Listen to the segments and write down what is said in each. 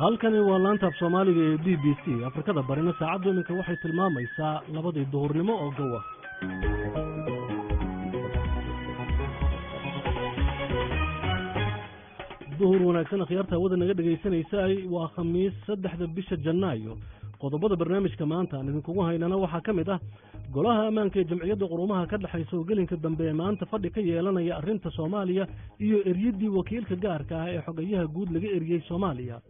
halkani waa laanta af Soomaaliga ee BBC Afrikada barina saacadu iminka waxay tilmaamaysaa 2 duhurnimo oo gowa duhur wanaagsan khiyaarta wada naga dhageysanaysa waa khamiis 3 bisha Janaayo qodobada barnaamijka maanta aan idinku haynana waxa kamid ah golaha ammaanka ee jamciyadda quruumaha ka dhaxaysa oo gelinka dambe maanta fadhi ka yeelanaya arrinta Soomaaliya iyo eryadii wakiilka gaarka ah ee xogayaha guud laga eriyay Soomaaliya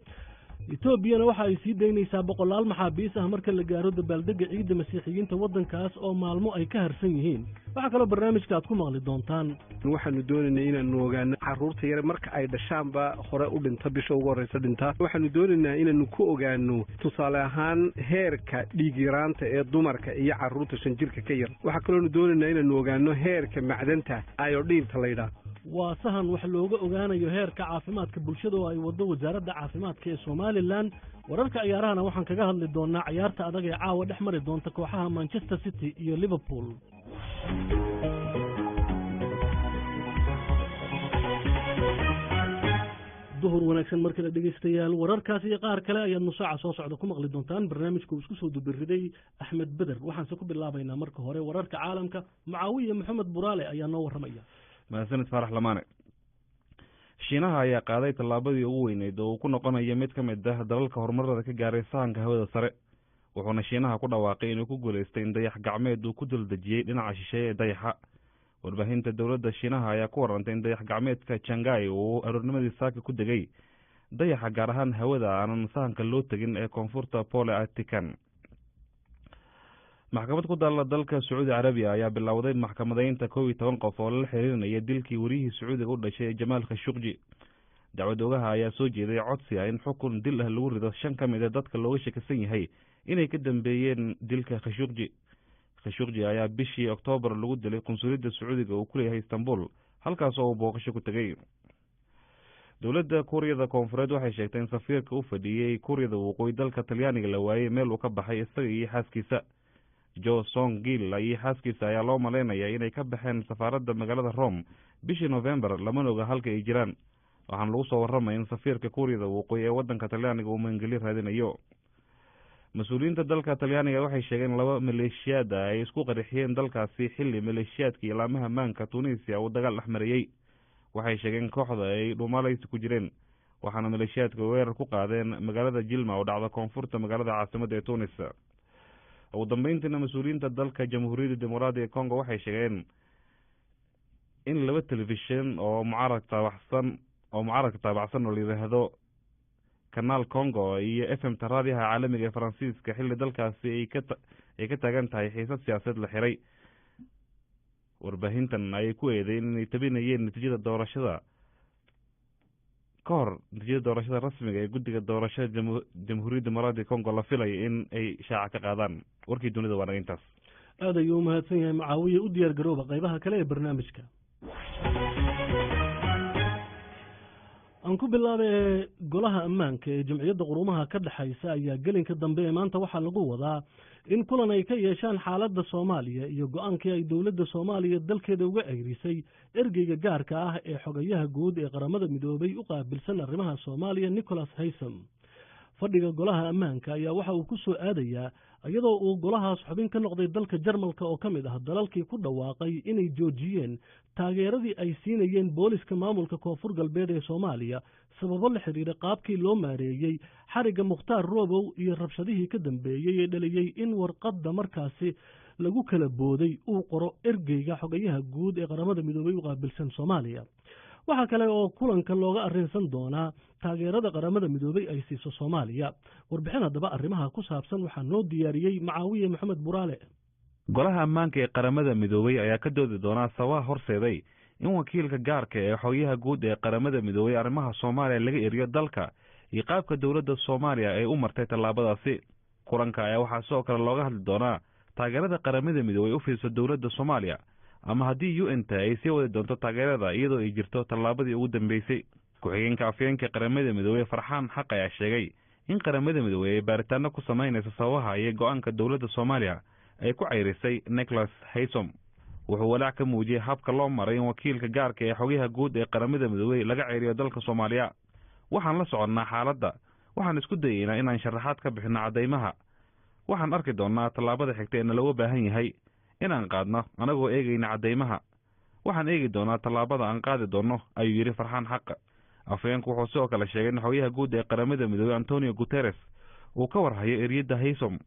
Etoobiyana waxa ay sii deynaysaa boqolaal maxaabiis ah marka la gaaro dabaaldega ciidda masiixiyiinta wadankaas oo maalmo ay ka harsan yihiin waxa kale barnaamijka aad ku maqli doontaan waxaanu doonaynaa inaanu ogaano carruurta yar marka ay dhashaanba hore u dhinta bisha ugu horeysa dhinta waxaanu doonaynaa inaanu ku ogaano tusaale ahaan heerka dhiig yaraanta ee dumarka iyo carruurta 5 jirka ka yar waxa kale oo doonaynaa inaanu ogaano heerka macdanta iodine la yiraahdo waa sahan wax looga ogaanayo heerka caafimaadka bulshada oo ay wado wasaaradda caafimaadka ee Soomaaliland wararka ciyaarahana waxaan kaga hadli doonaa ciyaarta adag ee caawa dhex mari doonta kooxaha Manchester City iyo Liverpool duhur wanaagsan marka la dhageystayaal wararkaas iyo qaar kale ayaad nusaaca soo socda ku maqli doontaan barnaamijku isku soo dubiriday Axmed Badar waxaan soo ku bilaabaynaa marka hore wararka caalamka Mucaawiye Maxamed Buraale ayaa noo waramaya mahadsanid Farax Lamaane Shiinaha ayaa qaaday tallaabadii ugu weyneyd oo ku noqonaya mid ka mid ah dalalka horumarada ka gaaray sahanka hawada sare wuxuuna Shiinaha ku dhawaaqay inuu ku guuleystay in dayax gacmeed uu ku daldajiyay dhinaca shisheeye ee dayaxa warbaahinta dawladda Shiinaha ayaa ku warantay in dayax gacmeedka Shanghai uu aroornimadii saaka ku degay dayaxa gaar ahaan hawada aan sahanka loo tagin ee koonfurta Pole Arctican maxkamad ku taalla dalka Saudi Arabia ayaa bilowday maxkamadeynta 12 qof oo la xiriirinaya dilkii wariyihii Sacuudiga u dhashay Jamal Khashoggi dacwadoogaha ayaa soo jeeday codsi ah in xukun dil ah lagu rido 5 ka mid ah dadka looga shakisan yahay inay ka dambeeyeen dilka Khashoggi ayaa bishii Oktoobar lagu dilay qunsuliyadda Sacuudiga oo ku leeyahay Istanbul halkaas oo booqasho ku tagay dawladda Kuuriyada Koonfureed waxay sheegtay in safiirka u fadhiyay Kuuriyada Waqooyi dalka Talyaaniga la waayay meel uu ka baxay isaga iyo xaaskiisa Jo Song-gil iyo xaaskiisa ayaa loo maleynayaa inay ka baxeen safaaradda magaalada Rome bishii November lama oga halka ay jiraan waxaan lagu soo warramay in safiirka Kuuriyada Waqooyi ee wadanka Talyaaniga uu maangeli raadinayo mas'uuliyiinta dalka Talyaaniga waxay sheegeen 2 maleeshiyaad ay isku qarixiyeen dalkaasi xilli maleeshiyaadkii ilaamaha maanka Tunisia uu dagaal dhexmariyay waxay sheegeen kooxda ay dhuumalaysi ku jireen waxaana maleeshiyaadka weerar ku qaadeen magaalada Jilma oo dhacda koonfurta magaalada caasimadda ee Tunis ugu dambeyntiina mas'uuliyiinta dalka Jamhuuriyadda Dimuqraadiga Congo waxay sheegeen in 2 telefishan oo mucaarad taabacsan oo la yiraahdo Canal Congo iyo FM raadiyaha caalamiga ee Faransiiska xilli dalkaasi ay ka taagan tahay xiisad siyaasadeed la xiray warbaahintan ay ku eedeeyeen inay tabinayeen natiijada doorashada kahor natiijada doorashada rasmiga ee guddiga doorashada Jamhuuriyadda Dimuqraadiga Congo la filay in ay shaaca ka qaadaan warkii dunida waa intaas aad ayuu mahadsan yahay Mucaawiye u diyaar garooba qaybaha kale ee barnaamijka aan ku bilaabay golaha ammaanka ee jamciyadda quruumaha ka dhaxaysa ayaa gelinka dambe ee maanta waxa lagu wadaa in kulan ay ka yeeshaan xaaladda Soomaaliya iyo go'aankii ay dawladda Soomaaliya dalkeeda uga ayrisay ergeyga gaarka ah ee xogayaha guud ee qaramada midoobay u qaabilsan arrimaha Soomaaliya Nicholas Haysom fadhiga golaha ammaanka ayaa waxa uu ku soo aadayaa iyadoo uu golahaas xubin ka noqday dalka Jarmalka oo kamid ah dalalkii ku dhawaaqay inay joojiyeen taageeradii ay siinayeen booliska maamulka Koonfur Galbeed ee Soomaaliya sababo la xiriira qaabkii loo maareeyay xariga Mukhtaar Roobow iyo rabshadihii ka dambeeyay ee dhaliyay in warqadda markaasi lagu kala booday uu qoro ergeyga xogayaha guud ee qaramada midoobay u qaabilsan Soomaaliya waxa kale oo kulanka looga arrinsan doonaa taageerada qaramada midoobay ay siiso Soomaaliya warbixin hadaba arrimaha ku saabsan waxa noo diyaariyay Mucaawiye Maxamed Buraale golaha ammaanka ee qaramada midoobay ayaa ka doodi doona sabab horseeday in wakiilka gaarka ee xogayaha guud ee qaramada midoobay arrimaha Soomaaliya laga eriyo dalka iyo qaabka dawladda Soomaaliya ay u martay tallaabadaasi kulanka ayaa waxa soo kale looga hadli doonaa taageerada qaramada midoobay u fiirso dawladda Soomaaliya ama haddii UN-ta ay sii wadi doonto taageerada iyadoo ay jirto tallaabadii ugu dambeysay ku-xigeenka afyeenka qaramada midoobay Farxaan Xaq ayaa sheegay in qaramada midoobay ay baaritaano ku sameynayso sababaha iyo go'aanka dawladda Soomaaliya ay ku ceyrisay Nicholas Haysom wuxuu walaac ka muujiyay habka loo maray in wakiilka gaarka ee xogayaha guud ee qaramada midoobay laga ceyriyo dalka Soomaaliya waxaan la soconnaa xaaladda waxaan isku dayeynaa inaan sharaxaad ka bixinno caddaymaha. waxaan arki doonnaa tallaabada xigta ee nalooga baahan yahay inaan qaadno anagoo eegayna caddaymaha. waxaan eegi doonaa tallaabada aan qaadi doonno, ayuu yidhi Farxaan Xaq. afhayeenku wuxuu sidoo kale sheegay in xogayaha guud ee qaramada midoobey Antonio Guterres uu ka warhayo eryadda Haysom,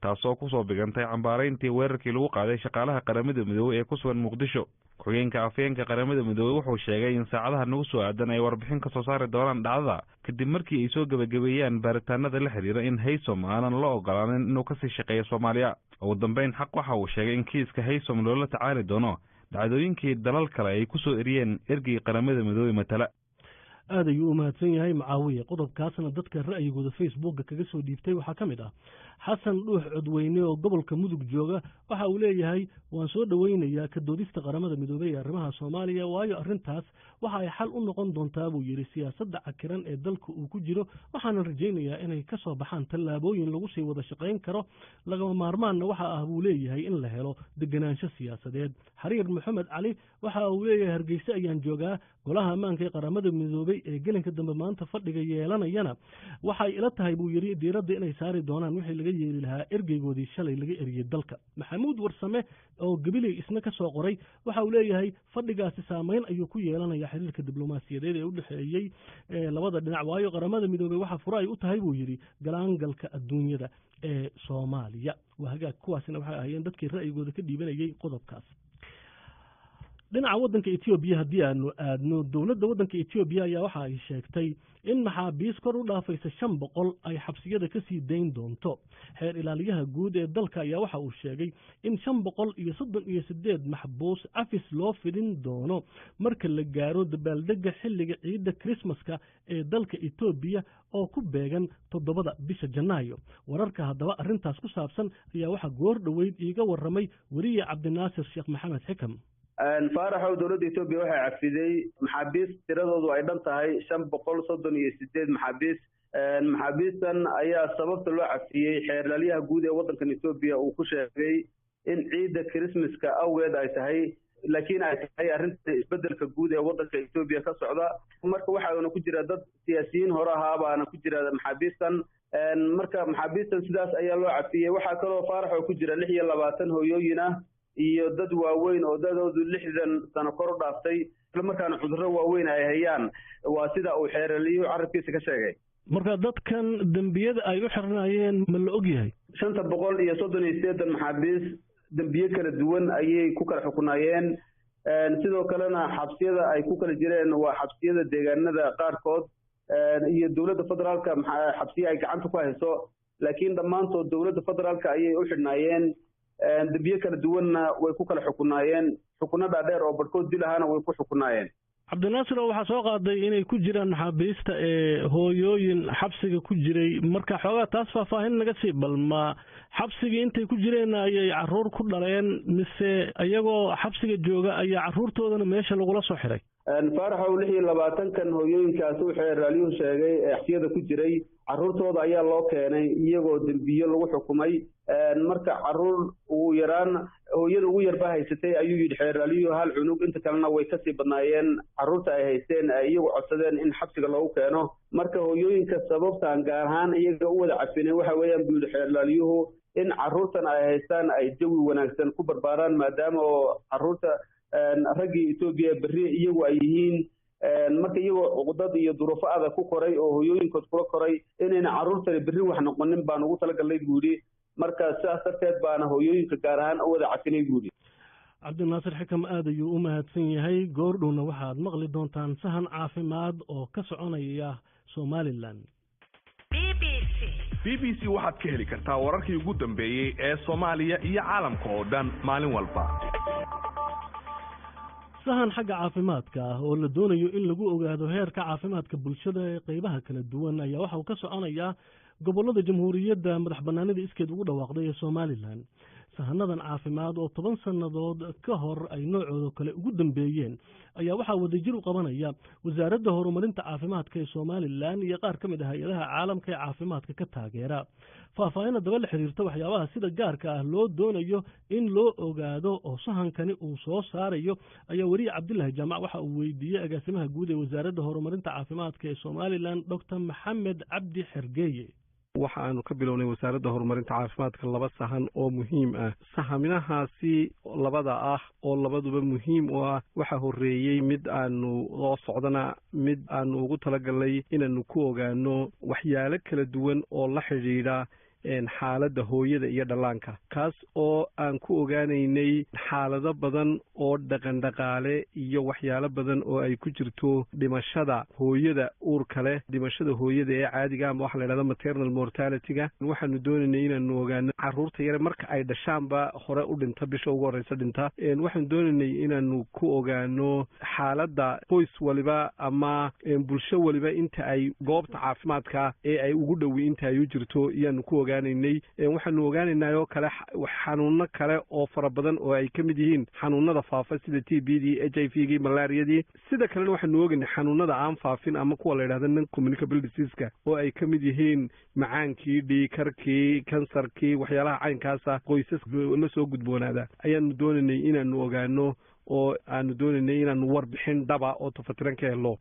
taasoo kusoo bigantay cambaarayntii weerarkii lagu qaaday shaqaalaha qaramada midoobey ee ku sugan Muqdisho. ku-xigeenka afhayeenka qaramada midoobey wuxuu sheegay in saacadaha nagu soo aadan ay warbixin ka soo saari doonaan dhacdada kadib markii ay soo gebagabeeyaan baaritaanada la xiriira in Haysom aanan la ogolaanin inuu kasii shaqeeyo Soomaaliya. ugu dambeyn Xaq waxa uu sheegay in kiiska Haysom loola tacaali doono dhacdooyinkii dalal kale ay ku soo eriyeen ergey qaramada midoobey matala. aad ayuu u mahadsan yahay Mucaawiye. qodobkaasna dadka ra'yigooda Facebookga kaga soo dhiibtay waxaa ka mid ah xasan dhuux codweyne oo gobolka mudug jooga. waxa uu leeyahay waan soo dhoweynayaa ka doodista qaramada midoobey ee arrimaha Soomaaliya, waayo arrintaas waxa ay xal u noqon doontaa buu yidhi siyaasadda cakiran ee dalka uu ku jiro. waxaana rajaynayaa inay ka soo baxaan tallaabooyin lagu sii wada shaqayn karo. lagama maarmaanna waxa ah buu leeyahay in la helo degenaansho siyaasadeed. xariir maxamed cali waxa uu leeyahay Hargeysa ayaan joogaa. golaha ammaanka ee qaramada midoobey ee gelinka dambe maanta fadhiga yeelanayana waxay ila tahay buu yidhi diiradda inay saari doonaan wixii laga yeeli lahaa ergeygoodii shalay laga eriyey dalka. maxamuud warsame oo gabiley isna ka soo qoray waxa uu leeyahay fadhigaasi saameyn ayuu ku yeelanayaa xiriirka diblomaasiyadeed ee u dhexeeyey labada dhinac, waayo qaramada midoobey waxa furo ay u tahay buu yidhi galaangalka adduunyada ee Soomaaliya. waa hagaag. kuwaasina waxay ahaayeen dadkii ra'yigooda ka dhiibanayay qodobkaas. dhinaca waddanka Ethiopia haddii aanu aadno, dowladda waddanka Ethiopia ayaa waxa ay sheegtay in maxaabiis kor u dhaafaysa 500 ay xabsiyada ka sii dayn doonto. xeer ilaaliyaha guud ee dalka ayaa waxa uu sheegay in 538 maxbuus afis loo fidin doono marka la gaaro dabaaldega xilliga ciidda Christmaska ee dalka Ethiopia oo ku beegan 7 bisha Janaayo. wararka haddaba arrintaas ku saabsan ayaa waxa goor dhoweyd iiga warramay wariye Cabdinaasir Sheekh Maxamed Xikam. faaraxow dowladda Ethiopia waxay cafiday maxaabiis tiradoodu ay dhan tahay 538 maxaabiis. maxaabiistan ayaa sababta loo cafiyey xeer ilaaliyaha guud ee waddankan Ethiopia uu ku sheegay in ciidda Christmaska awgeed ay tahay, laakiin ay tahay arrinta isbedelka guud ee waddanka Ethiopia ka socda. marka waxaana ku jira dad siyaasiyiin hore ahaa baana ku jira maxaabiistan. marka maxaabiistan sidaas ayaa loo cafiyey. waxaa kaloo faaraxow ku jira 26 hooyooyin ah iyo dad waaweyn oo dadoodu 60 sano kor u dhaaftay, isla markaana cudurro waaweyn ay hayaan. waa sida uu xeer ilaaliyuhu carabkiisa ka sheegay. marka dadkan dembiyada ay u xirnaayeen ma la og yahay? 538 maxaabiis dembiye kala duwan ayay ku kala xukunaayeen. sidoo kalena xabsiyada ay ku kala jireen waa xabsiyada deegaanada qaarkood iyo dowladda federaalka xabsiye ay gacanta ku hayso, laakiin dhammaantood dowladda federaalka ayay u xidhnaayeen. dembiye kala duwanna way ku kala xukunaayeen. xukuno dhaadheer oo barhkood dil ahaana way ku xukunaayeen. Cabdinaasir waxaa soo qaaday inay ku jiraan maxaabiista ee hooyooyin xabsiga ku jiray, marka xoogaa taas faahfaahin naga sii bal ma xabsigii intay ku jireen ayay caruur ku dhaleen mise iyagoo xabsiga jooga ayaa caruurtoodana meesha lagula soo xiray? faaraxow 26 hooyooyinkaas uu xeer ilaaliyuhu sheegay ee xabsiyada ku jiray caruurtooda ayaa loo keenay iyagoo dembiyo lagu xukumay. marka caruur ugu yaraan hooyada ugu yarba haysatay ayuu yidhi xeer ilaaliyuhu 1 cunug, inta kalena way kasii badnaayeen caruurta ay haysteen ay iyagu codsadeen in xabsiga loogu keeno. marka hooyooyinka sababtaan gaar ahaan iyaga u wada cafinen waxa weeyaan buu yidhi xeer ilaaliyuhu in caruurtan ay haystaan ay jawi wanaagsan ku barbaaraan, maadaama oo caruurta raggii Ethiopia berri iyagu ay yihiin marka iyagoo cuqdad iyo duruufo adag ku koray oo hooyooyinkood kula koray inayna caruurtani berri wax noqonin baan ugu talagalnay buu yidhi. marka sidaas darteed baana hooyooyinka gaar ahaan u wada cafinay buu yidhi. Cabdinaasir Xikam aad ayuu u mahadsan yahay. goordhowna waxaad maqli doontaan sahan caafimaad oo ka soconaya Somaliland. BBC waxaad ka heli kartaa wararkii ugu dambeeyay ee Soomaaliya iyo caalamka oo dhan maalin walba. sahan xagga caafimaadka ah oo la doonayo in lagu ogaado heerka caafimaadka bulshada ee qaybaha kala duwan ayaa waxa uu ka soconayaa gobollada jamhuuriyadda madax bannaanida iskeed ugu dhawaaqday ee Somaliland. sahanadan caafimaad oo 10 sannadood ka hor ay noocooda kale ugu dambeeyeen ayaa waxaa wadajir u qabanaya wasaaradda horumarinta caafimaadka ee Soomaaliland iyo qaar ka mid ah hay'adaha caalamka ee caafimaadka ka taageera faahfaahinta daba la xiriirta waxyaabaha sida gaarka ah loo doonayo in loo ogaado oo sahankani uu soo saarayo ayaa wariye Cabdullaahi Jaamac waxa uu weydiiyay agaasimaha guud ee wasaaradda horumarinta caafimaadka ee Soomaaliland Dr. Maxamed Cabdi Xergeeye. waxa aanu ka bilownay wasaaradda horumarinta caafimaadka 2 sahan oo muhiim ah sahaminahaasi labada ah oo labaduba muhiim u ah waxa horeeyay mid aanu oo socdana mid aanu ugu talagalay inaanu ku ogaano waxyaalo kala duwan oo la xiriira xaaladda hooyada iyo dhallaanka kaas oo aan ku ogaanaynay xaalado badan oo dhaqandhaqaale iyo waxyaalo badan oo ay ku jirto dhimashada hooyada uurka leh dhimashada hooyada ee caadiga ama waxa la yidhahdo maternal mortality-ga waxaanu doonaynay inaanu ogaano carruurta yare marka ay dhashaanba hore u dhinta bisha ugu horreysa dhinta waxaanu doonaynay inaanu ku ogaano xaaladda qoys waliba ama bulsho waliba inta ay goobta caafimaadka ee ay ugu dhowi inta ay u jirto iyaanu ku waxaanu ogaanaynaa oo kale xanuuno kale oo fara badan oo ay ka mid yihiin xanuunada faafa sida TB-dii HIV-gii malaariyadii sida kalena waxaanu ogaynay xanuunada aan faafin ama kuwa la yidhahdo non communicable disease-ka oo ay ka mid yihiin macaankii dhiigkarkii kansarkii waxyaalaha caynkaasa qoysas la soo gudboonaada ayaanu doonaynay inaanu ogaano oo aanu doonaynay inaanu warbixin dhaba oo tafatiran ka helo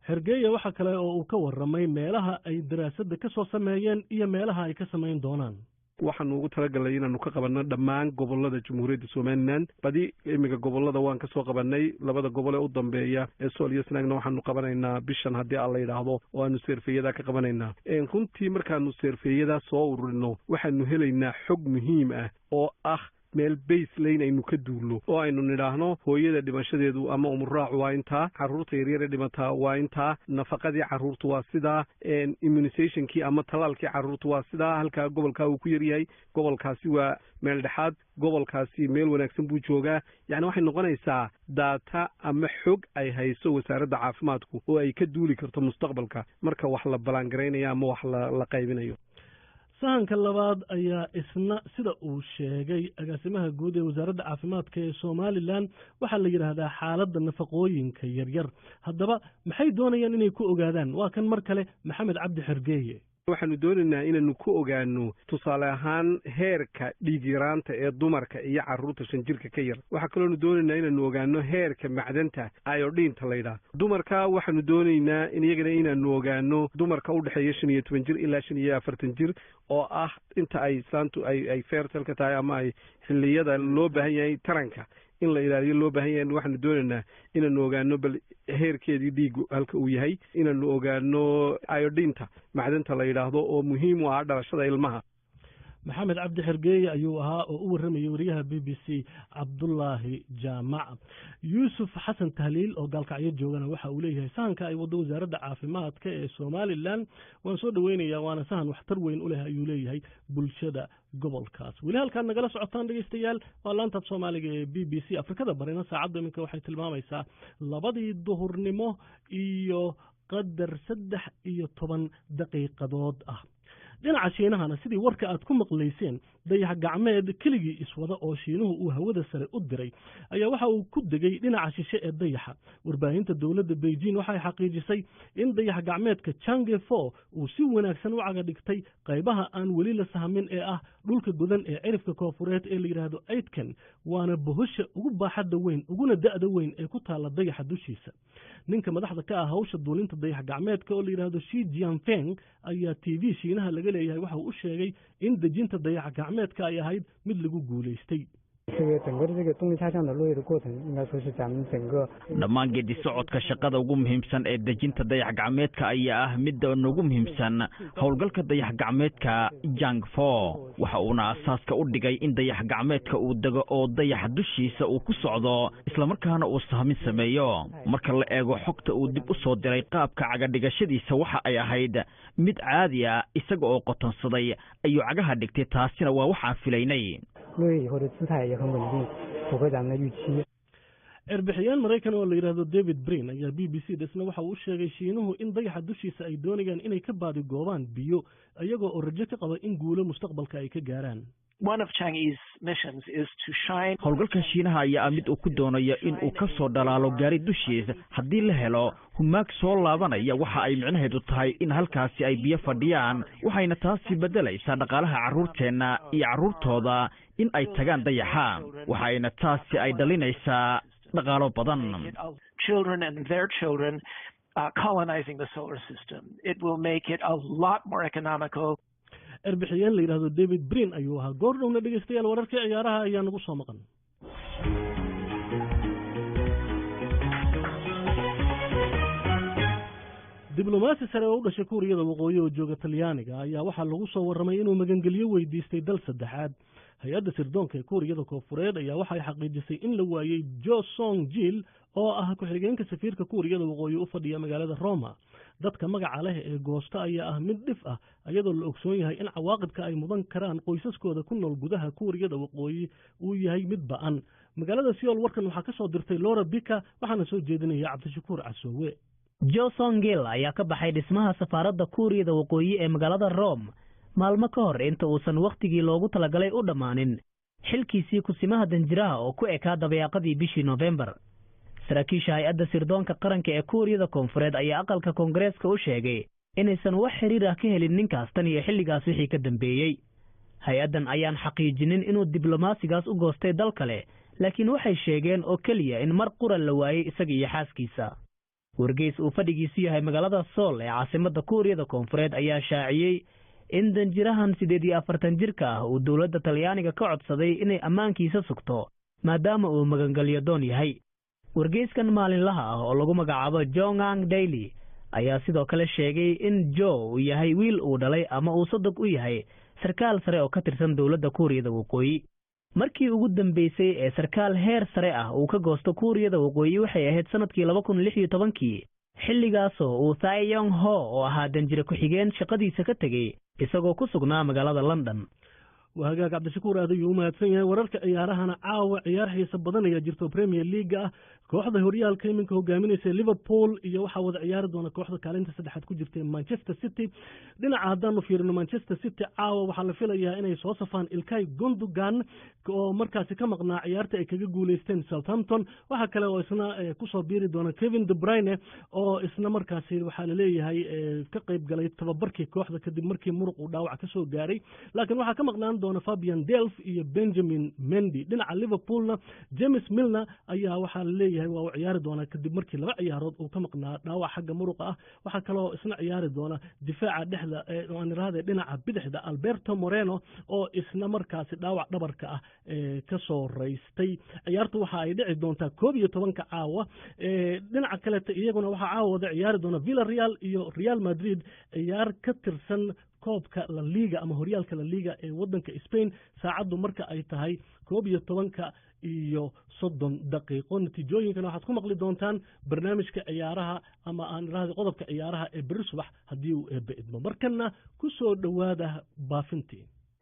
Xergeeye waxa kale oo uu ka warramay meelaha ay daraasadda ka soo sameeyeen iyo meelaha ay ka samayn doonaan waxaanu ugu talagalay inaanu ka qabanno dhammaan gobolada Jamhuuriyadda Soomaaliland badi imiga gobolada waan ka soo qabanay 2 gobol ee u dambeeya ee Sool iyo Sanaagna waxaanu qabanaynaa bishan haddii alla yidhaahdo oo aanu seerfeeyada ka qabanaynaa runtii markaanu seerfeeyada soo ururino waxaanu helaynaa xog muhiim ah oo ah meel baseline aynu ka duulno oo aynu nidhaahno hooyada dhimashadeedu ama umurraacu waa intaa carruurta yaryare dhimataa waa intaa nafaqadii carruurtu waa sidaa immunizationkii ama talaalkii carruurtu waa sidaa halkaa gobolkaa uu ku yaryahay gobolkaasi waa meel dhexaad gobolkaasi meel wanaagsan buu joogaa yacni waxay noqonaysaa daata ama xog ay hayso wasaaradda caafimaadku oo ay ka duuli karto mustaqbalka marka wax la ballaangaraynayo ama wax la qaybinayo sahanka labaad ayaa isna sida uu sheegay agaasimaha guud ee wasaaradda caafimaadka ee Soomaaliland waxa la yiraahdaa xaaladda nafaqooyinka yaryar haddaba maxay doonayaan inay ku ogaadaan waa kan mar kale Maxamed Cabdi Xergeeye waxaanu doonaynaa inaanu ku ogaano tusaale ahaan heerka dhiig yaraanta ee dumarka iyo carruurta 5 jirka ka yar waxa kaloonu doonaynaa inaanu ogaano heerka macdanta iodine-ta la yidhaahdo dumarka waxaanu doonaynaa iyagana inaanu ogaano dumarka u dhexeeya 15 jir ilaa 45 jir oo ah inta ay saantu ay fertile ka tahay ama ay xilliyada loo baahan yahay taranka in la ilaaliyo loo baahan yahay waxaanu doonaynaa inaanu ogaano bal heerkeedii dhiigu halka uu yahay inaanu ogaano iodine-ta macdanta la yidhaahdo oo muhiim u ah dhalashada ilmaha Maxamed Cabdi Xergeeye ayuu ahaa oo u warramayay wariyaha BBC Cabdullaahi Jaamac Yuusuf Xasan Tahliil oo gaalkacyo joogana waxa uu leeyahay sahanka ay wado wasaaradda caafimaadka ee Soomaaliland waan soo dhaweynayaa waana sahan waxtar weyn u leh ayuu leeyahay bulshada gobolkaas weli halkaan nagala socotaan dhegeystayaal waa laanta Soomaaliga ee BBC Afrikada barina saacadda iminka waxay tilmaamaysaa 2 duhurnimo iyo qadar 13 daqiiqadood ah dhinaca Shiinahana sidii warka aad ku maqlayseen dayax gacmeed keligii iswada oo Shiinuhu uu hawada sare u diray ayaa waxa uu ku degay dhinaca shishe ee dayaxa warbaahinta dawladda Beijing waxay xaqiijisay in dayax gacmeedka Chang'e 4 uu si wanaagsan u caga dhigtay qaybaha aan weli la sahmin ee ah dhulka godan ee cirifka koonfureed ee la yiraahdo Aitken waana bohosha ugu baaxadda weyn uguna da'da weyn ee ku taala dayaxa dushiisa ninka madaxda ka ah hawsha duulinta dayax gacmeedka oo la yiraahdo Xi Jinping ayaa TV Shiinaha laga leeyahay waxa uu sheegay in dejinta dayax gacmeedka ay ahayd mid lagu guuleystay dhammaan geedi socodka shaqada ugu muhiimsan ee dejinta dayax gacmeedka ayaa ah midda ugu muhiimsan howlgalka dayax gacmeedka Chang'e 4 waxa uuna asaaska u dhigay in dayax gacmeedka uu dego oo dayax dushiisa uu ku socdo isla markaana uu sahmin sameeyo marka la eego xogta uu dib u soo diray qaabka caga dhigashadiisa waxa ay ahayd mid caadi ah isaga oo qotonsaday ayuu cagaha dhigtay taasina waa waxaan filaynay erbixiyaan Mareykan oo la yiraahdo David Brin ayaa BBC dasna waxa uu sheegay Shiinuhu in dayaxa dushiisa ay doonayaan inay ka baadi goobaan biyo ayagoo oo rajo ka qaba in guulo mustaqbalka ay ka gaaraan howlgalka shiinaha ayaa mid uu ku doonayo in uu ka soo dhalaalo gaari dushiisa haddii la helo humaag soo laabanaya waxa ay micnaheedu tahay in halkaasi ay biyo fadhiyaan waxayna taasi beddelaysaa dhaqaalaha carruurteenna iyo carruurtooda in ay tagaan dayaxa waxayna taasi ay dhalinaysaa dhaqaalo badan erbixiyeen la yidhahdo david brin ayuu ahaa goor dhowna dhegeystayaal wararkii ciyaaraha ayaa nagu soo maqan diblomaasi sare oo u dhashay kuuriyada waqooyi oo jooga talyaaniga ayaa waxaa lagu soo warramay inuu magangelyo weydiistay dal saddexaad hay-adda sirdoonka ee kuuriyada koonfureed ayaa waxay xaqiijisay in la waayey jo song jil oo ah ku-xigeenka safiirka kuuriyada waqooyi u fadhiya magaalada roma dadka magaca leh ee goosta ayaa ah mid dhif ah iyadoo la ogsoon yahay in cawaaqibka ay mudan karaan qoysaskooda ku nool gudaha kuuriyada waqooyi uu yahay mid ba-an magaalada siol warkan waxaa ka soo dirtay lora bika waxaana soo jeedinaya cabdishakuur casoowe jo songil ayaa ka baxay dhismaha safaaradda kuuriyada waqooyi ee magaalada rome maalmo ka hor inta uusan wakhtigii loogu talagalay u dhammaanin xilkiisii kusimaha danjiraha oo ku ekaa dabeeqadii bishii noofembar saraakiisha hay-adda sirdoonka qaranka ee kuuriyada koonfureed ayaa aqalka koongareeska u sheegay inaysan wax xiriir ah ka helin ninkaas tan iyo xilligaas wixii ka dambeeyey hay-addan ayaan xaqiijinin inuu diblomaasigaas u goostay dal kale laakiin waxay sheegeen oo keliya in mar qura la waayey isaga iyo xaaskiisa wargeys uu fadhigiisu yahay magaalada sool ee caasimadda kuuriyada koonfureed ayaa shaaciyey in danjirahan 48 jirka ah uu dowladda talyaaniga ka codsaday inay ammaankiisa sugto maadaama uu magangelyo doon yahay wargeyskan maalinlaha ah oo lagu magacaabo jongang daily ayaa sidoo kale sheegay in jo uu yahay wiil uu dhalay ama uu sodog u yahay sarkaal sare oo ka tirsan dowladda kuuriyada waqooyi markii ugu dambeysay ee sarkaal heer sare ah uu ka goosto kuuriyada waqooyi waxay ahayd sanadkii 2016 xilligaasoo uu Thaeyong Ho oo ahaa danjire ku-xigeen shaqadiisa ka tegey isagoo ku sugnaa magaalada London وهاجاك عبد الشكور هذا يوم هاتفين وررك عيارها عاو عيار حيس بدن يجرتو بريمير ليغا kooxda horyaalka iminka hogaaminaysa Liverpool iyo waxa wada ciyaar doona kooxda kaalinta saddexaad ku jirtay Manchester City dhinaca hadaan fiirino Manchester City caawa waxa la filayaa inay soo safaan Ilkay Gundogan oo markaasi ka maqnaa ciyaarta ay kaga guuleysteen Southampton waxa kale oo isna ku soo biiri doona Kevin De Bruyne oo isna markaasi waxa la leeyahay ka qayb galay tababarkii kooxda kadib markii muruq uu dhaawac ka soo gaaray laakiin waxa ka maqnaan doona Fabian Delph iyo Benjamin Mendy dhinaca Liverpoolna James Milner ayaa waxa la leeyahay waa ciyaari doona kadib markii laba ciyaarood uu ka maqnaa dhaawac xagga muruqa ah waxa kale oo isna ciyaari doona difaaca dhexda oo aan raade dhinaca bidixda Alberto Moreno oo isna markaasi dhaawac dhabarka ah ka soo raystay ciyaartu waxa ay dhici doontaa 11 caawa dhinaca kale iyaguna waxa caawada ciyaari doona Villarreal iyo Real Madrid ciyaar ka tirsan koobka La Liga ama horyaalka La Liga ee wadanka Spain saacadu marka ay tahay 11 iyo 30 daqiiqo natiijooyinkana waxaad ku maqli doontaan barnaamijka ciyaaraha ama aan raadi qodobka ciyaaraha ee bari subax haddii uu eebba markana ku soo dhawaada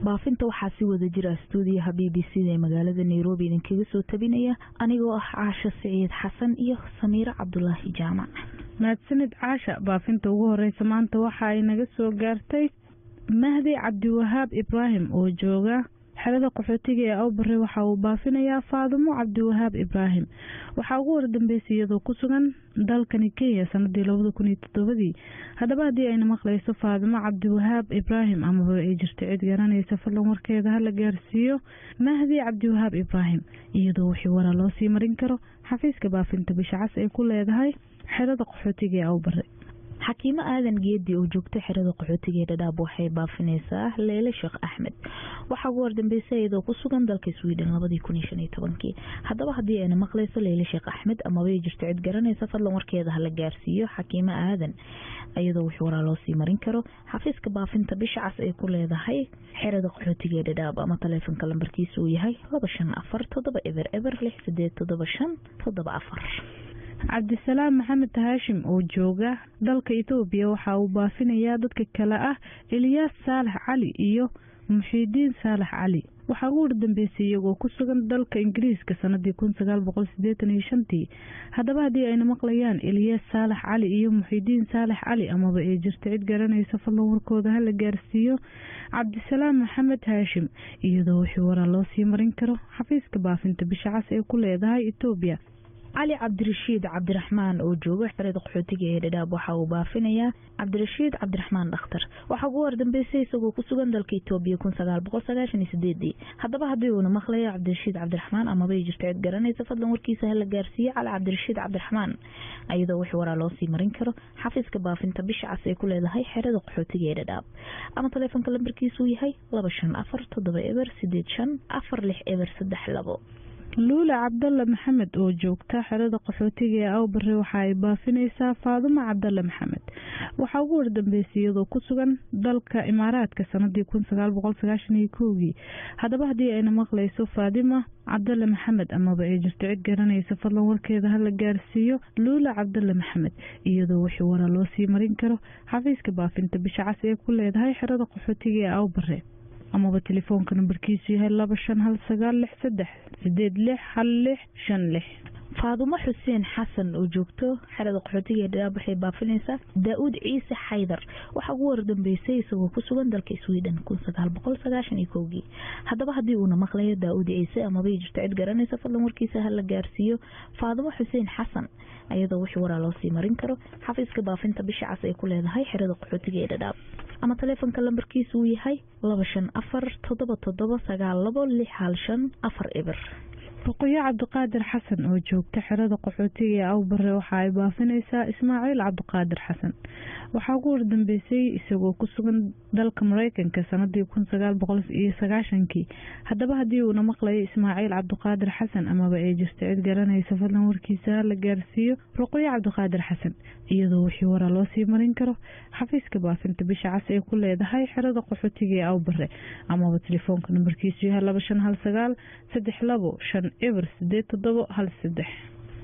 baafinta waxaa si wada jira stuudiyaha BBC ee magaalada Nairobi idinkaga soo tabinaya anigoo ah Caasha Saciid Xasan iyo Samiira Cabdullaahi Jaamac mahadsanid Caasha baafinta ugu horeysa maanta waxa ay naga soo gaartay Mahdi Cabdiwahaab Ibrahim oo jooga xalada qaxootiga ee Awbare waxa uu baafinayaa Faadimo Cabdiwahaab Ibrahim waxa ugu wardambeysay iyadoo ku sugan dalkani Kenya sanadii 2007 hadaba hadii ay maqlayso Faadimo Cabdiwahaab Ibrahim ama ay jirto cid garanaysa fadlan warkeeda hala gaarsiiyo Mahdi Cabdiwahaab Ibrahim iyadoo wixii wara loo sii marin karo xafiiska baafinta bishacas ay ku leedahay xalada qaxootiga ee Awbare حكيمة آذن جيدي وجوجت حرد قحوتي داداب وحي بافنيسا ليلى شيخ أحمد وحاور دنبيسا قصوغان دالك سويدن لبدي كونيشني طبنكي هذا وحدي أنا مقليسا ليلى شيخ أحمد أما بيجرت عد قرانيسا فضل مركيدا هلا جارسيو حكيمة آذن أيضا وحورا لوسي مرينكرو حفيز كبافنتا بشعس أي كل هذا هاي حرد قحوتي داداب أما تليفون كلمبرتي سوي هاي لبشان أفر تضب إبر لح سديد تضبشان تضب أفر cabdisalaam maxamed haashim oo jooga dalka Itoobiya waxa uu baafinayaa dadka kala ah Ilyas Saalax Cali iyo Muxiidiin Saalax Cali waxaa ugu wardambeysay iyagoo ku sugan dalka ingiriiska sanadii 1985 haddaba haddii ayna maqlayaan Ilyas Saalax Cali iyo Muxidiin Saalax Cali amaba ay jirto cid garanaysa fadlan warkooda hala gaarsiiyo Cabdisalaam Maxamed Haashim iyadoo wixii waraa loo sii marin karo xafiiska baafinta bisha cas ee ku leedahay Itoobiya. cali cabdirashiid cabdiraxmaan oo jooga xerada qaxootiga ee Dadaab waxa uu baafinayaa cabdirashiid cabdiraxmaan dhakhtar waxa ugu wardambeysay isagoo ku sugan dalka Itoobiya 1998 haddaba haddii uu maqlayo cabdirashiid cabdiraxmaan ama bay jirto cid garanaysa fadlan warkiisa hala gaarsiiyo cali cabdirashiid cabdiraxmaan ayadoo wixii waraa loo sii marin karo xafiiska baafinta bisha cas ee ku leedahay xerada qaxootiga ee Dadaab ama telefoonka lambarkiisu yahay 254 luula cabdalla maxamed oo joogta xerada qaxootiga ee Awbare waxa ay baafinaysaa Faadumo Cabdalla Maxamed waxa ugu wardambeysay iyadoo ku sugan dalka Imaaraadka sanadii 1991 haddaba haddii ayna maqlayso Faadima Cabdalla Maxamed amaba ay jirto cid garanaysa fadlan warkeeda hala gaarsiiyo luula cabdalla maxamed iyadoo wixii waraa loo sii marin karo xafiiska baafinta bisha cas ee ku leedahay xerada qaxootiga ee Awbare amaba telefoonka nambarkiisu yahay 2596861656. Faadumo Xuseen Xasan oo joogto xerada qaxootiga ee Dadaab waxay baafinaysaa Daawud Ciise Xaydar waxa ugu wardambeysay isagoo ku sugan dalka Sweden 1991 haddaba haddii uu maqlayo Daawud Ciise ama bay jirto cid garanaysa fadlan warkiisa hala gaarsiiyo Faadumo Xuseen Xasan ayadoo wixii waraa loo sii marin karo xafiiska baafinta bisha cas ee ku leedahay xerada qaxootiga ee Dadaab ama telefoonka lambarkiisu uu yahay 254779265 Ruqayya Cabdiqaadir Xasan oo joogta xerada qaxootiga ee Awbare waxa ay baafinaysaa Ismaaciil Cabdiqaadir Xasan waxa ugu wardambeysay isagoo ku sugan dalka Mareykanka sanadii 1990 haddaba haddii uu maqlayo Ismaaciil Cabdiqaadir Xasan amaba ay jirto cid garanaysa fadlan warkiisa la gaarsiiyo Ruqayya Cabdiqaadir Xasan iyadoo wixii waraa loo sii marin karo xafiiska baafinta bisha cas ee ku leedahay xerada qaxootiga ee Awbare amaba telefoonka nambarkiisu yahay 2519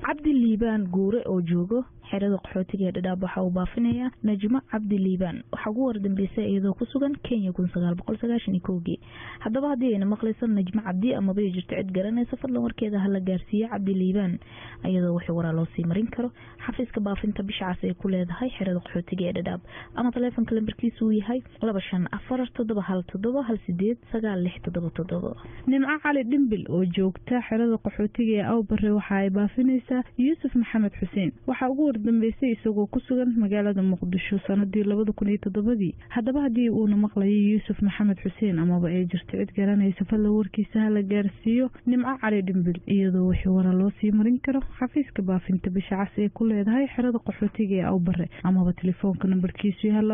Cabdi Liibaan Guure oo joogo xerada qaxootiga ee Dadaab waxa uu baafinayaa Najma Cabdi Liibaan waxa ugu wardambeysay iyadoo ku sugan Kenya 1991 haddaba haddii ayna maqlayso Najma Cabdi ama bay jirto cid garanaysa fadlan warkeeda hala gaarsiiyo Cabdi Liibaan iyadoo wixii waraa loo sii marin karo xafiiska baafinta bisha cas ee ku leedahay xerada qaxootiga ee Dadaab ama telefoonka lambarkiisu uu yahay 2547189697. Nimco Cali Dhimbil oo joogta xerada qaxootiga ee Awbare waxa ay baafinaysaa Yuusuf Maxamed Xuseen waxa ugu wardambeysay isagoo ku sugan magaalada Muqdisho sanadii 2007 haddaba haddii uu maqlayo Yuusuf Maxamed Xuseen amaba ay jirto cid garanaysa fadlan warkiisa hala gaarsiiyo Nimco Cali Dhimbil iyadoo wixii waraa loo sii marin karo xafiiska baafinta bisha cas ee ku leedahay xerada qaxootiga ee Awbare amaba telefoonka nambarkiisu yahay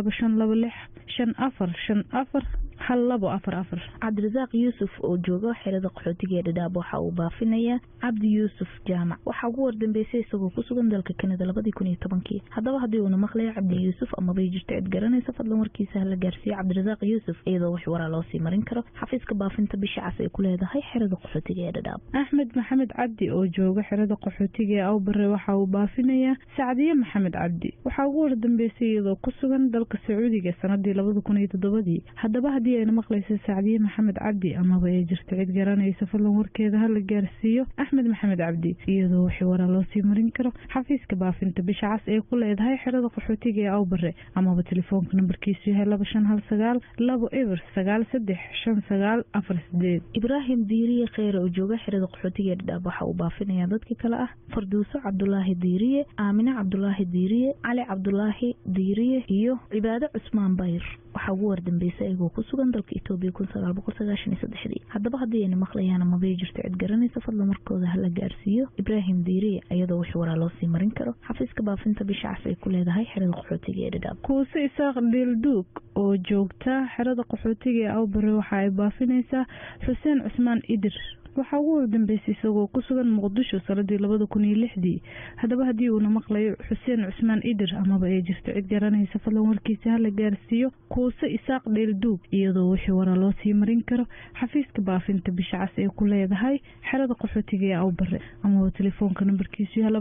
25265454. Cabdirasaaq Yuusuf oo jooga xerada qaxootiga ee Dadaab waxa uu baafinayaa Cabdi Yuusuf Jaamac waxa ugu wardambeysay isagoo ku sugan dalka Kanada 2010 haddaba haddii uu maqlayo Cabdi Yuusuf ama bay jirto cid garanaysa fadlan warkiisa hala gaarsiiyo Cabdirasaaq Yuusuf iyadoo wixii waraa loo sii marin karo xafiiska baafinta bisha cas ee ku leedahay xerada qaxootiga ee Dadaab. Axmed Maxamed Cabdi oo jooga xerada qaxootiga ee Awbare waxa uu baafinayaa Sacdiye Maxamed Cabdi waxa ugu wardambeysay iyadoo ku sugan dalka Sacuudiga sanadii 2007 haddaba haddii ayna maqlayso Sacdiye Maxamed Cabdi ama ay jirto cid garanaysa fadlan warkeeda hala gaarsiiyo Axmed Maxamed Cabdi iyadoo wixii waraa loo sii marin karo xafiiska baafinta bisha cas ee ku leedahay xerada qaxootiga ee Awbare amaba telefoonka nambarkiisu yahay 2519235948. Ibraahim Diiriye Khayr oo jooga xerada qaxootiga ee Dadaab waxa uu baafinayaa dadka kale ah Farduuso Cabdulaahi Diiriye Aamina Cabdulaahi Diiriye Cali Cabdulaahi Diiriye iyo Cibaado Cusmaan Bayr waxa ugu wardambeysay iyagoo ku sugan dalka Itoobiya 1993 haddaba haddii ayna maqlayaan ama bay jirto cid garanaysa fadlan markooda hala gaarsiiyo Ibraahim Diiriye iyadoo wixii waraa loo sii marin karo xafiiska baafinta bisha cas ee ku leedahay xerada qaxootiga ee Dadaab. Kuuse Isaaq Dhiilduug oo joogta xerada qaxootiga ee Awbare waxa ay baafinaysaa Xuseen Cusmaan Idir waxa ugu wardambeysay isagoo ku sugan Muqdisho sanadii 2006 haddaba haddii uu maqlayo Xuseen Cusmaan Idir amaba ay jirto cid garanaysa fadlan warkiisa hala gaarsiiyo Kuuse Isaaq Dhiilduug iyadoo wixii waraa loo sii marin karo xafiiska baafinta bisha cas ee ku leedahay xerada qaxootiga ee Awbare amaba telefoonka nambarkiisu yahay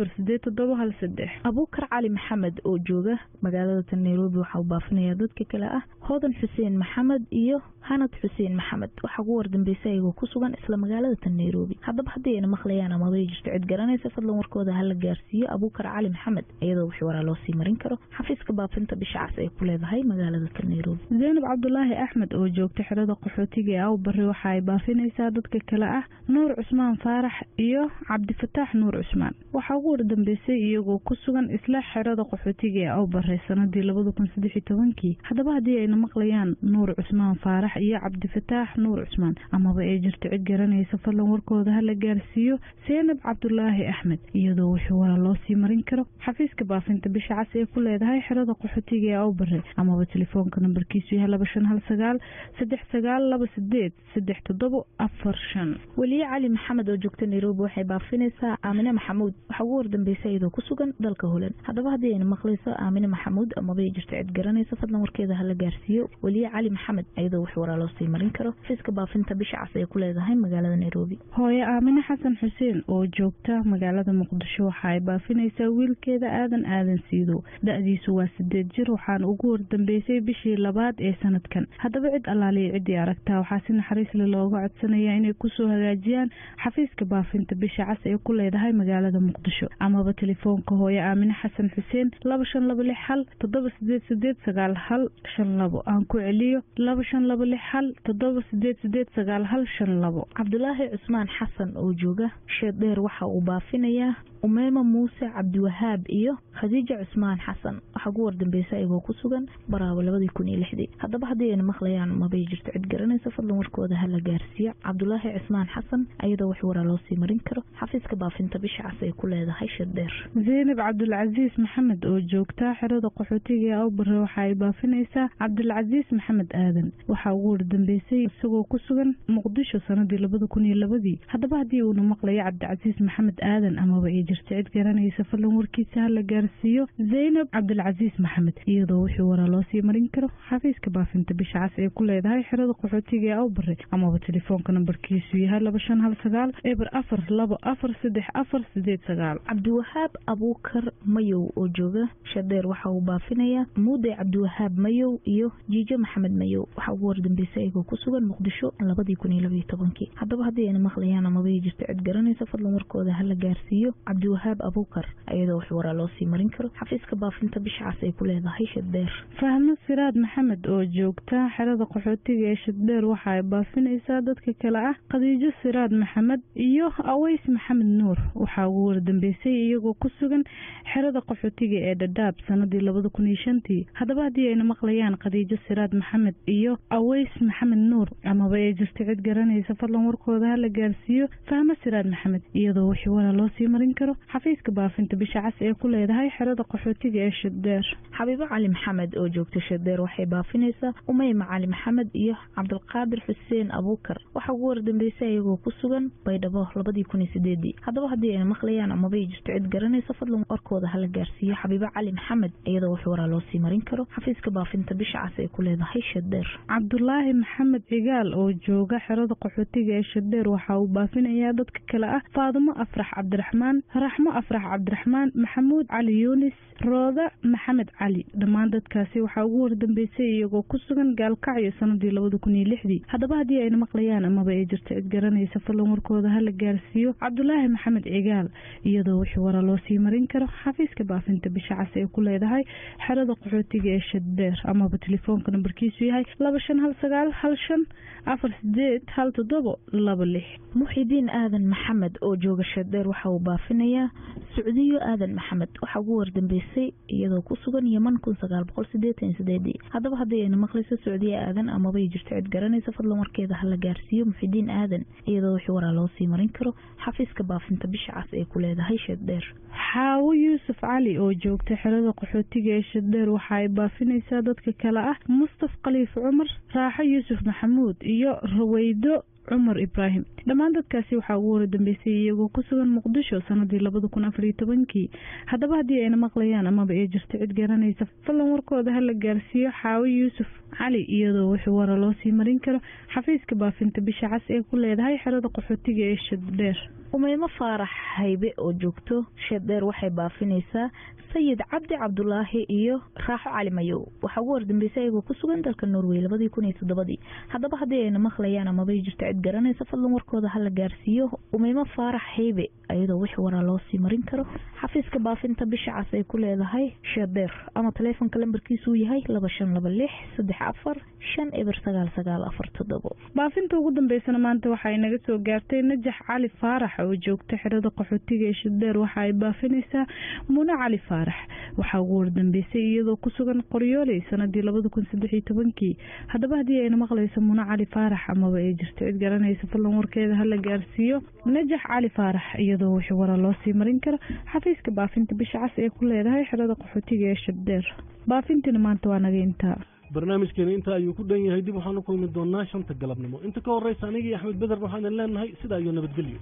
25195887. Abuukar Cali Maxamed oo jooga magaalada Nairobi waxa uu baafinayaa dadka kale ah hodan xuseen maxamed iyo hanad xuseen maxamed waxaa ugu wardambeysay ayagoo ku sugan isla magaalada Nairobi. haddaba haddii ayna maqlayaan ama ay jirto cid garanaysa fadlan warkooda hala gaarsiiyo Abuukar Cali Maxamed iyadoo wixii waraa loo sii marin karo xafiiska baafinta bisha cas ay ku leedahay magaalada Nairobi. Zainab Cabdullaahi Axmed oo joogta xerada qaxootiga ee Awbari waxa ay baafinaysaa dadka kale ah Nuur Cusmaan Faarax iyo Cabdifataax Nuur Cusmaan. waxaa ugu wardambeysay iyagoo ku sugan isla xerada qaxootiga ee Awbari sanadii 2013. haddaba haddii ayna maqlayaan Nuur Cusmaan Faarax iyo Cabdifataax Nuur Cusmaan amaba ay jirto cid garanaysa fadlan warkooda hala gaarsiiyo Zainab Cabdullaahi Axmed iyadoo wixii waraa loo sii marin karo xafiiska baafinta bisha cas ee ku leedahay xerada qaxootiga ee Awbari amaba telefoonka nambarkiisu yahay 2519 3928 3745. waliye cali maxamed oo joogta Nairobi waxay baafinaysaa Aamina Maxamuud waxa ugu wardambeysay iyadoo ku sugan dalka Holland. haddaba haddii ayna maqlayso Aamina Maxamuud amaba ay jirto cid garanaysa fadlan warkeeda hala gaarsiiyo waliye cali maxamed iyadoo wixii waraa loo sii marin karo xafiiska baafinta bisha cas ee ku leedahay magaalada Nairobi. hooyo Aamina Xasan Xuseen oo joogta magaalada Muqdisho waxa ay baafinaysaa wiilkeeda aadan siido da'diisu waa 8 jir waxaana ugu wardambeysay bishii labaad ee sanadkan. haddaba cid allaaliya cidii aragtaa waxaa si naxariis leh looga codsanayaa inay ku soo hagaajiyaan xafiiska baafinta bisha cas ee ku leedahay magaalada Muqdisho amaba telefoonka hooyo Aamina Xasan Xuseen 2526 7889152 aan ku celiyo 2526 7889152. Cabdulaahi Cusmaan Xasan oo jooga Sheedheer waxa uu baafinayaa Umayma Muuse Cabdiwahaab iyo Khadiija Cusmaan Xasan waxa ugu wardambeysay ayagoo ku sugan Baraawo 2006. haddaba haddii ayna maqlayaan ma bay jirto cid garanaysa fadlan warkooda hala gaarsiiyo Cabdulaahi Cusmaan Xasan iyadoo wixii waraa loo sii marin karo xafiiska baafinta bisha cas ay ku leedahay Sheedheer. Zainab Cabdulcasiis Maxamed oo joogta xerada qaxootiga ee Awbari waxa ay baafinaysaa Cabdulcasiis Maxamed Aadan waxa ugu wardambeysay isagoo ku sugan Muqdisho sanadii 2002. haddaba haddii uu maqlayo Cabdulcasiis Maxamed Aadan amaba ay jirto cid garanaysa fadlan warkiisa hala gaarsiiyo Zainab Cabdulcasiis Maxamed iyadoo wixii waraa loo sii marin karo xafiiska baafinta bisha cas ee ku leedahay xerada qaxootiga ee Awbari amaba telefoonka nambarkiisu yahay 2519 4243489. Cabdiwahaab Abuukar Mayow oo jooga Sheedheer waxa uu baafinayaa Muude Cabdiwahaab Mayow iyo Jiijo Maxamed Mayow waxa ugu wardambeysay ayagoo ku sugan Muqdisho 2012. haddaba haddii ayna maqlayaan ama ay jirto cid garanaysa fadlan warkooda hala gaarsiiyo Cabdiwahaab Abuukar iyadoo wixii waraa loo sii marin karo xafiiska baafinta bisha cas ay ku leedahay Sheedheer. Fahmo Siraad Maxamed oo joogta xerada qaxootiga ee Sheedheer waxa ay baafinaysaa dadka kale ah Khadiijo Siraad Maxamed iyo Aways Maxamed Nuur waxa ugu wardambeysay iyagoo ku sugan xerada qaxootiga ee Dadaab sanadii 2005. haddaba haddii ayna maqlayaan Khadiijo Siraad Maxamed iyo Aways Maxamed Nuur amaba ay jirto cid garanaysa fadlan warkooda hala gaarsiiyo Fahmo Siraad Maxamed iyadoo wixii waraa loo sii marin karo xafiiska baafinta bisha cas ee ku leedahay xerada qaxootiga ee Sheedheer. Xabiibo Cali Maxamed oo joogta Sheedheer waxay baafinaysaa Umayma Cali Maxamed iyo Cabdulqaadir Xuseen Abuukar waxa ugu wardambeysay ayagoo ku sugan Baydhabo 2008. haddaba haddii ayna maqlayaan ama ay jirto cid garanaysa fadlan warkooda hala gaarsiiyo Xabiibo Cali Maxamed iyadoo wixii waraa loo sii marin karo xafiiska baafinta bisha cas ee ku leedahay Sheedheer. Cabdulaahi Maxamed Cigaal oo jooga xerada qaxootiga ee Sheedheer waxa uu baafinayaa dadka kale ah Faadimo Afrax Cabdiraxmaan, Raxmo Afrax Cabdiraxmaan, Maxamuud Cali Yunis, Rooda Maxamed Cali. dhammaan dadkaasi waxa ugu wardambeysay iyagoo ku sugan Gaalkacyo sanadii 2006. haddaba haddii ayna maqlayaan ama ay jirto cid garanaysa fadlan warkooda hala gaarsiiyo Cabdulaahi Maxamed Cigaal iyadoo wixii waraa loo sii marin karo xafiiska baafinta bisha cas ee ku leedahay xerada qaxootiga ee Sheedheer amaba telefoonka nambarkiisu yahay 2519 Muxidiin Aadan Maxamed oo jooga Sheedheer waxa uu baafinayaa Suudiyo Aadan Maxamed waxa ugu wardambeysay iyadoo ku sugan Yemen 1988. haddaba haddii ayna maqlayso Suudiyo Aadan ama ay jirto cid garanaysa fadlan warkeeda hala gaarsiiyo Muxidiin Aadan iyadoo wixii waraa loo sii marin karo xafiiska baafinta bisha cas ee ku leedahay Sheedheer. Xaawo Yuusuf Cali oo joogta xerada qaxootiga ee Sheedheer waxa ay baafinaysaa dadka kale ah Mustaf Khaliif Cumar, Raaxo Yuusuf Maxamuud iyo Rawaydo Cumar Ibrahim. dhammaan dadkaasi waxa ugu wardambeysay iyagoo ku sugan Muqdisho sanadii 2014. haddaba haddii ayna maqlayaan ama ay jirto cid garanaysa fadlan warkooda hala gaarsiiyo Xaawo Yuusuf cali iyadoo wixii wara loo sii marin karo xafiiska baafinta bisha cas ee ku leedahay xerada qaxootiga ee Shaddheer. Umayma Faarax Haybe oo joogto Shaddheer waxay baafinaysaa sayid cabdi cabdulaahi iyo raaxo cali mayow. Waxa ugu wardambeysay ayagoo ku sugan dalka Norway 2017. Haddaba haddii ayna maqlayaan ama bay jirto cid garanaysa fadlan warkooda hala gaarsiiyo. Umayma Faarax Haybe ayadoo wixii wara loo sii marin karo xafiiska baafinta bisha cas ee ku leedahay Shaddheer ama telefoonka lambarkiisu yahay 2526 baafinta ugu dambeysana maanta waxa ay naga soo gaartay Najax Cali Faarax oo joogta xerada qaxootiga ee Shaddheer. waxa ay baafinaysaa Muna Cali Faarax. waxa ugu wardambeysay iyadoo ku sugan Qoryooley sanadii 2013. haddaba haddii ayna maqlayso Muna Cali Faarax ama ay jirto cid garanaysa fadlan warkeeda hala gaarsiiyo. Najax Cali Faarax iyadoo wixii wara loo sii marin karo xafiiska baafinta bisha cas ee ku leedahay xerada qaxootiga ee Shaddheer. baafintina maanta waa naga intaa. barnaamijkeena inta ayuu ku dhan yahay. dib waxaan u kulmi doonaa 5 galabnimo. inta ka horeysa aniga iyo Axmed Bedar waxaan leenahay sida iyo nabadgelyo.